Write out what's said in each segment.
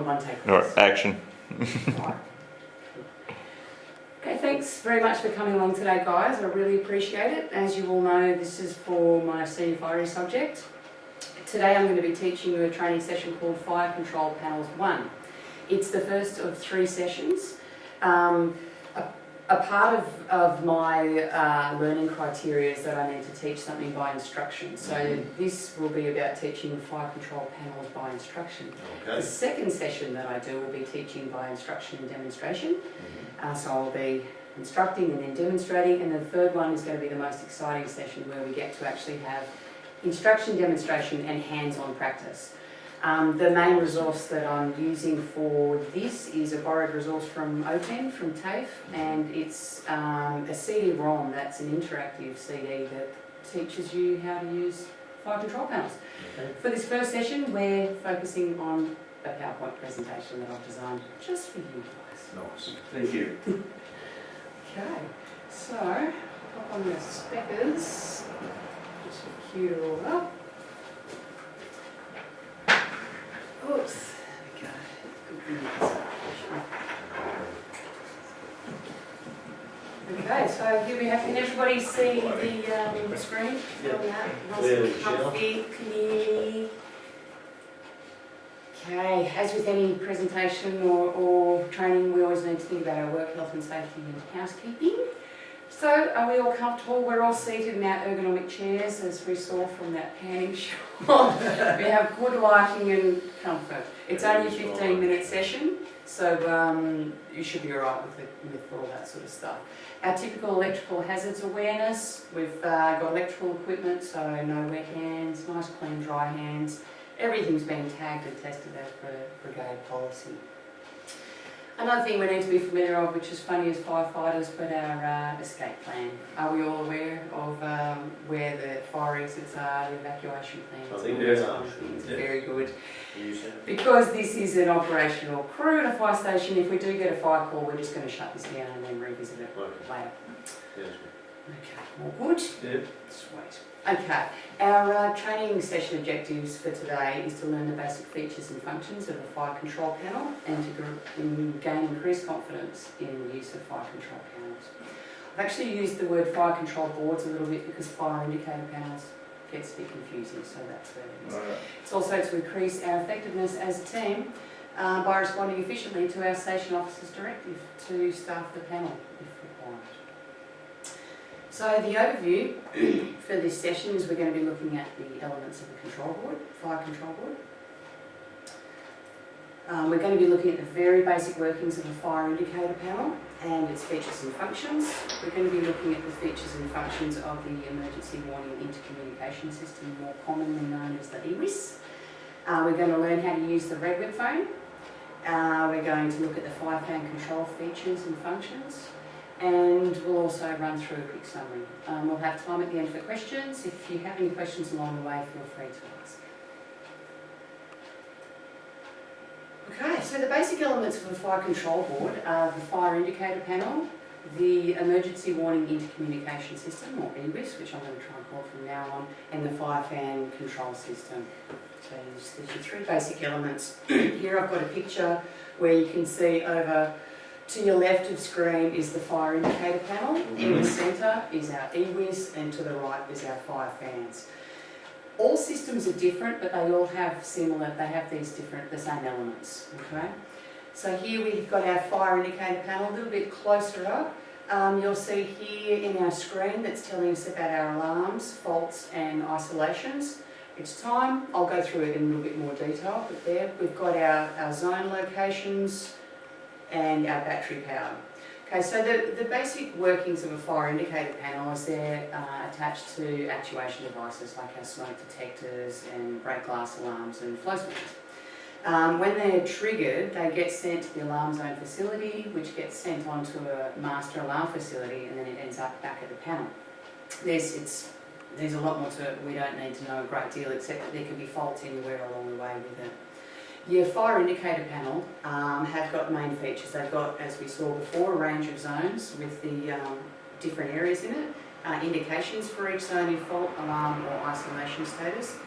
one take? All right, action. Right. Okay, thanks very much for coming along today, guys. I really appreciate it. As you all know, this is for my senior fire subject. Today I'm going to be teaching you a training session called Fire Control Panels 1. It's the first of 3 sessions. A part of my learning criteria is that I need to teach something by instruction. So this will be about teaching fire control panels by instruction. Okay. The second session that I do will be teaching by instruction and demonstration. So I'll be instructing and then demonstrating, and the third one is going to be the most exciting session where we get to actually have instruction, demonstration and hands-on practice. The main resource that I'm using for this is a borrowed resource from OPEN, from TAFE, and it's a CD-ROM that's an interactive CD that teaches you how to use fire control panels. Okay. For this first session, we're focusing on a PowerPoint presentation that I've designed just for you guys. Nice. Thank you. Okay, so pop on the speakers, just cue it all up. Oops, there we go. Okay, so here we have, can everybody see the screen? Yeah. Nice and comfy, clearly. Okay, as with any presentation or training, we always need to think about our work health and safety and housekeeping. So, are we all comfortable? We're all seated in our ergonomic chairs, as we saw from that panning shot. We have good lighting and comfort. It's only a 15-minute session, so you should be alright with all that sort of stuff. Our typical electrical hazards awareness, we've got electrical equipment, so no wet hands, nice clean dry hands. Everything's been tagged and tested as per brigade policy. Another thing we need to be familiar of, which is funny as firefighters, but our escape plan. Are we all aware of where the fire exits are, the evacuation plans? I think all we those are. kind of things? Yeah. Very good. Use it. Because this is an operational crew at a fire station, if we do get a fire call, we're just going to shut this down and then revisit it later. Yes. Okay, all good? Yeah. Sweet. Okay, our training session objectives for today is to learn the basic features and functions of a fire control panel and to gain increased confidence in the use of fire control panels. I've actually used the word fire control boards a little bit because fire indicator panels gets a bit confusing, so that's where it is. Right. It's also to increase our effectiveness as a team by responding efficiently to our station officer's directive to staff the panel if required. So the overview for this session is we're going to be looking at the elements of a control board, fire control board. We're going to be looking at the very basic workings of a fire indicator panel and its features and functions. We're going to be looking at the features and functions of the emergency warning intercommunication system, more commonly known as the EWIS. We're going to learn how to use the red web phone. We're going to look at the fire fan control features and functions. And we'll also run through a quick summary. We'll have time at the end for questions. If you have any questions along the way, feel free to ask. Okay, so the basic elements of a fire control board are the fire indicator panel, the emergency warning intercommunication system, or EWIS, which I'm going to try and call it from now on, and the fire fan control system. So there's your 3 basic elements. Here I've got a picture where you can see over to your left of screen is the fire indicator panel, in the centre is our EWIS, and to the right is our fire fans. All systems are different, but they all have the same elements, okay? So here we've got our fire indicator panel, a little bit closer up. You'll see here in our screen that's telling us about our alarms, faults and isolations. It's time, I'll go through it in a little bit more detail, but there we've got our zone locations, and our battery power. Okay, so the basic workings of a fire indicator panel is they're attached to actuation devices like our smoke detectors and break glass alarms and flow switches. When they're triggered, they get sent to the alarm zone facility, which gets sent onto a master alarm facility, and then it ends up back at the panel. There's a lot more to it. We don't need to know a great deal, except that there can be faults anywhere along the way with it. Your fire indicator panel have got main features. They've got, as we saw before, a range of zones with the different areas in it, indications for each zone in fault, alarm or isolation status.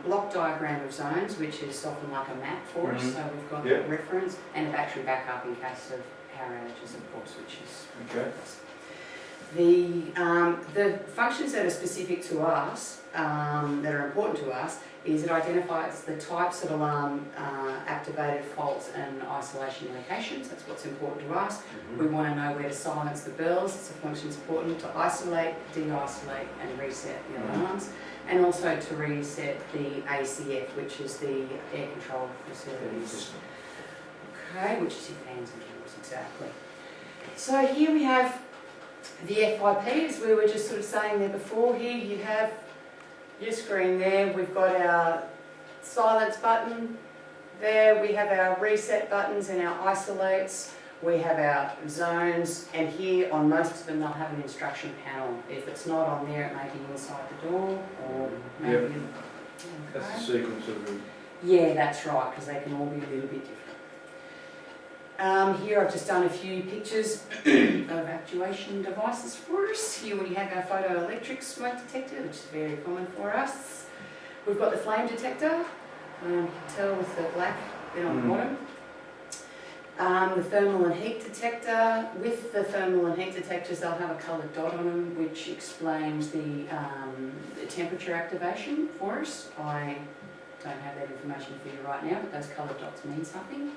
block diagram of zones, which is often like a map for us, so we've got Yeah. that reference, and a battery backup in case of power outages, of course, which is Okay. the functions that are specific to us, that are important to us, is it identifies the types of alarm activated faults and isolation locations. That's what's important to us. We want to know where to silence the bells. It's a function that's important to isolate, de-isolate and reset the alarms, and also to reset the ACF, which is the air control facilities. Okay, which is your fans and cameras, exactly. So here we have the FYP, as we were just sort of saying there before. Here you have your screen there. We've got our silence button there. We have our reset buttons and our isolates. We have our zones, and here on most of them they'll have an instruction panel. If it's not on there, it may be inside the door or maybe... Yep. Okay. That's the sequence of them. Yeah, that's right, because they can all be a little bit different. Here I've just done a few pictures of actuation devices for us. Here we have our photoelectric smoke detector, which is very common for us. We've got the flame detector, you can tell with the black bit on the bottom. The thermal and heat detector. With the thermal and heat detectors, they'll have a coloured dot on them, which explains the temperature activation for us. I don't have that information for you right now, but those coloured dots mean something.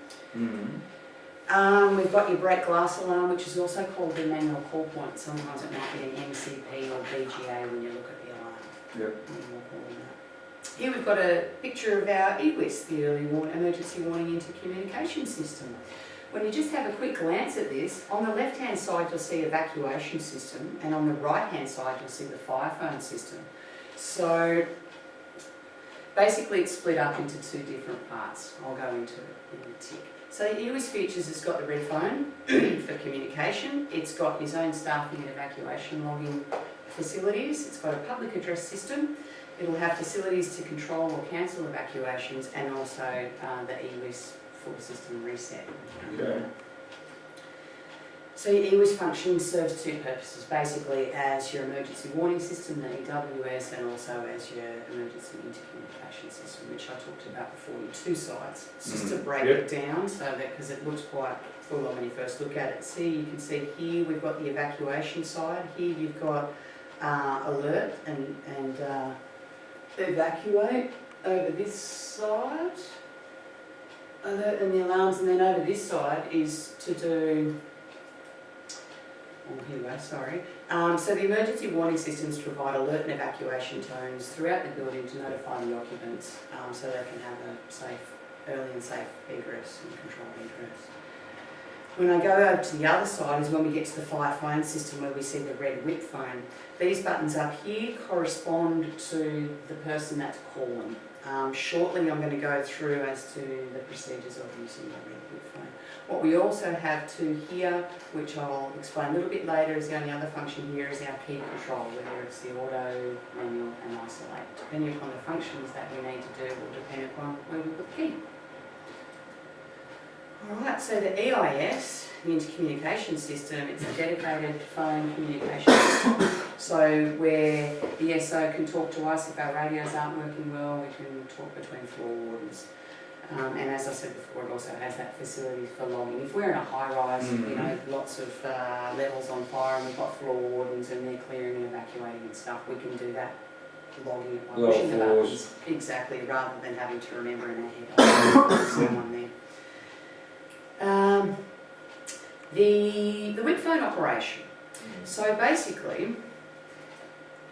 We've got your break glass alarm, which is also called the manual call point. Sometimes it might be an MCP or BGA when you look at the alarm. Yep. Here we've got a picture of our EWIS, the Emergency Warning Intercommunication System. When you just have a quick glance at this, on the left-hand side you'll see evacuation system, and on the right-hand side you'll see the fire phone system. So basically it's split up into two different parts. I'll go into it in a tick. So the EWIS features has got the red phone for communication. It's got your zone staffing and evacuation logging facilities. It's got a public address system. It'll have facilities to control or cancel evacuations, and also the EWIS full system reset. Okay. So your EWIS function serves two purposes, basically as your emergency warning system, the EWS, and also as your emergency intercommunication system, which I talked about before, your two sides. It's just to break it down, so that, because it looks quite full on when you first look at it. See, you can see here we've got the evacuation side. Here you've got alert and evacuate over this side. Alert and the alarms, and then over this side is to do... Oh, here we go, sorry. So the emergency warning systems provide alert and evacuation tones throughout the building to notify the occupants, so they can have a safe, early and safe egress and controlled egress. When I go over to the other side is when we get to the fire phone system, where we see the red whip phone. These buttons up here correspond to the person that's calling. Shortly I'm going to go through as to the procedures of using the red whip phone. What we also have too here, which I'll explain a little bit later, is the only other function here is our key control, whether it's the auto, manual and isolate. Depending upon the functions that we need to do will depend upon where we put the key. Alright, so the EIS, the intercommunication system, it's a dedicated phone communication system. So where the SO can talk to us if our radios aren't working well, we can talk between floor wardens. And as I said before, it also has that facility for logging. If we're in a high-rise, you know, lots of levels on fire, and we've got floor wardens and they're clearing and evacuating and stuff, we can do that logging it by pushing the buttons. Exactly, rather than having to remember in our head someone there. The whip phone operation. So basically,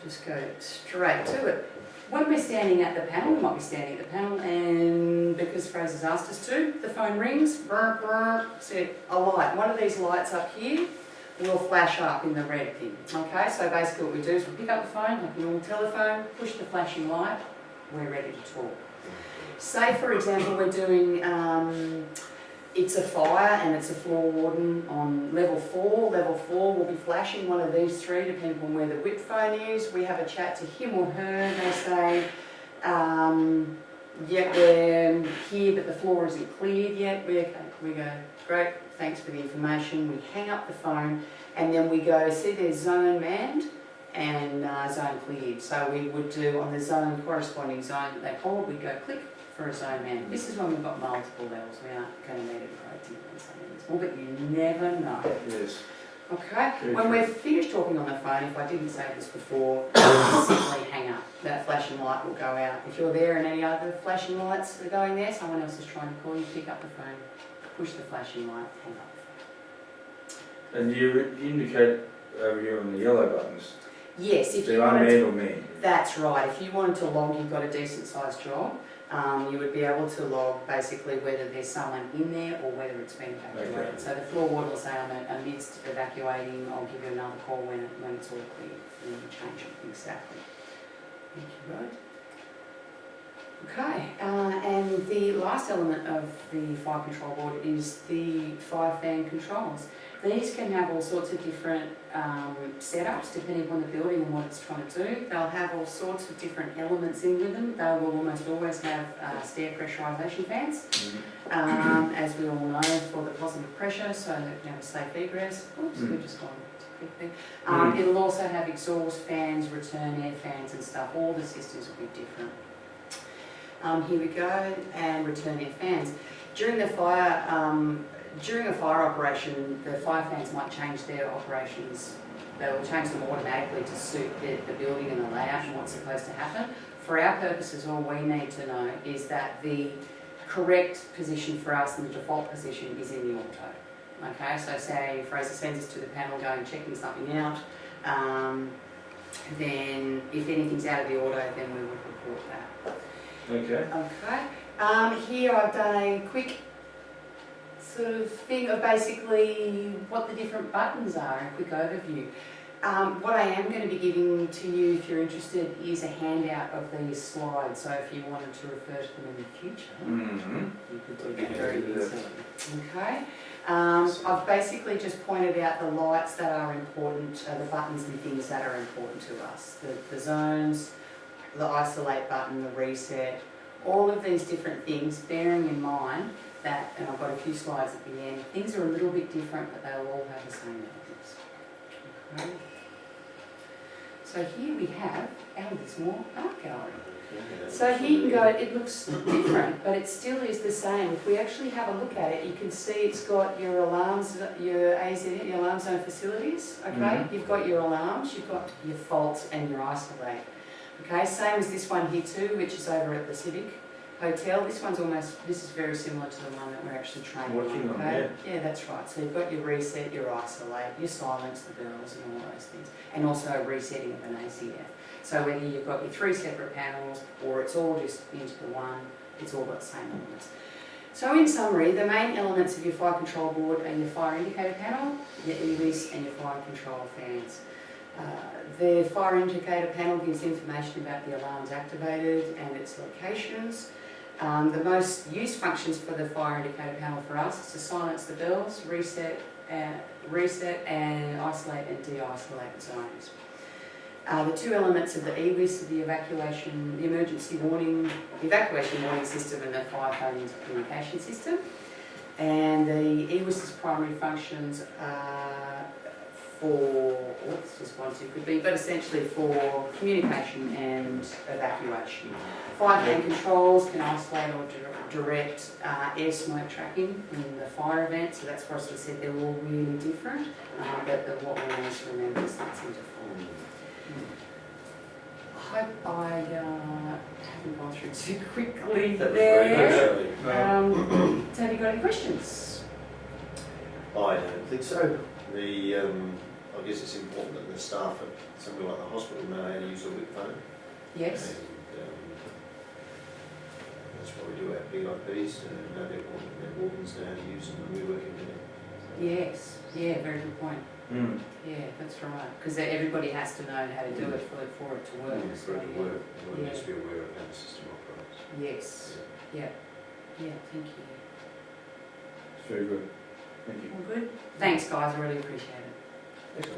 just go straight to it. When we're standing at the panel, we might be standing at the panel, and because Fraser's asked us to, the phone rings, brr, brr, see a light. One of these lights up here will flash up in the red thing. Okay, so basically what we do is we pick up the phone, like a normal telephone, push the flashing light, we're ready to talk. Say for example we're doing, it's a fire and it's a floor warden on level 4. Level 4 will be flashing one of these three depending on where the whip phone is. We have a chat to him or her. They say, yeah, we're here but the floor isn't cleared yet. We go, great, thanks for the information. We hang up the phone and then we go, see there's zone manned. and zone cleared. So we would do on the zone, corresponding zone that they call, we'd go click for a zone man. This is when we've got multiple levels. We aren't going to need a great deal on something small, but you never know. Yes. Okay, Very when true. we're finished talking on the phone, if I didn't say this before, simply hang up. That flashing light will go out. If you're there and any other flashing lights are going there, someone else is trying to call you, pick up the phone, push the flashing light, hang up the phone. And you indicate over here on the yellow buttons, Yes, if you they're wanted unmanned to, or manned. that's right. If you wanted to log, you've got a decent sized job, you would be able to log basically whether there's someone in there or whether it's been evacuated. Okay. So the floor ward will say, I'm amidst evacuating, I'll give you another call when it's all clear. And you change it, exactly. Thank you, Rod. Okay, and the last element of the fire control board is the fire fan controls. These can have all sorts of different setups depending upon the building and what it's trying to do. They'll have all sorts of different elements in with them. They will almost always have stair pressurisation fans, as we all know, for the positive pressure, so that you have a safe egress. Oops, we've just gone to a quick thing. It'll also have exhaust fans, return air fans and stuff. All the systems will be different. Here we go, and return air fans. During a fire operation, the fire fans might change their operations. They will change them automatically to suit the building and the layout and what's supposed to happen. For our purposes, all we need to know is that the correct position for us and the default position is in the auto. Okay, so say Fraser sends us to the panel going checking something out, then if anything's out of the auto, then we would report that. Okay. Okay. Here I've done a quick sort of thing of basically what the different buttons are, a quick overview. What I am going to be giving to you, if you're interested, is a handout of these slides. So if you wanted to refer to them in the future, you could do that very easily. Okay. I've basically just pointed out the lights that are important, the buttons and things that are important to us. The zones, the isolate button, the reset, all of these different things, bearing in mind that, and I've got a few slides at the end, things are a little bit different, but they'll all have the same elements. Okay. So here we have our Lismore art gallery. So here you can go, it looks different, but it still is the same. If we actually have a look at it, you can see it's got your alarms, your AZ, your alarm zone facilities, okay? You've got your alarms, you've got your faults and your isolate. Okay, same as this one here too, which is over at the Civic Hotel. This is very similar to the one that we're actually training Watching on, on, okay? Yeah, that's right. So you've got your reset, your isolate, your silence, the bells and all those things. And also a resetting of an ACF. So whether you've got your 3 separate panels or it's all just into the one, it's all got the same elements. So in summary, the main elements of your fire control board are your fire indicator panel, your EWIS and your fire control fans. The fire indicator panel gives information about the alarms activated and its locations. The most used functions for the fire indicator panel for us is to silence the bells, reset and isolate and de-isolate zones. The 2 elements of the EWIS are the evacuation warning system and the fire failure communication system. And the EWIS's primary functions are for, just 1, 2 could be, but essentially for communication and evacuation. Fire fan controls can isolate or direct air smoke tracking in the fire event, so that's why I said they're all really different, but what we need to remember is that's in default. I hope I haven't gone through too quickly there. So have you got any questions? I don't think so. I guess it's important that the staff at somewhere like the hospital know how to use a big phone. Yes. And that's why we do our PIPs, know their wardens know how to use them when we're working there. So, Yes. Yeah, very good point. Yeah, that's right. Because everybody has to know how to do it for it to work. For it to work, everyone Yeah. needs to be aware of how the system operates. Yes. Yeah. Yeah, thank you. It's very good. Thank you. All good? Thanks, guys. I really appreciate it. Excellent.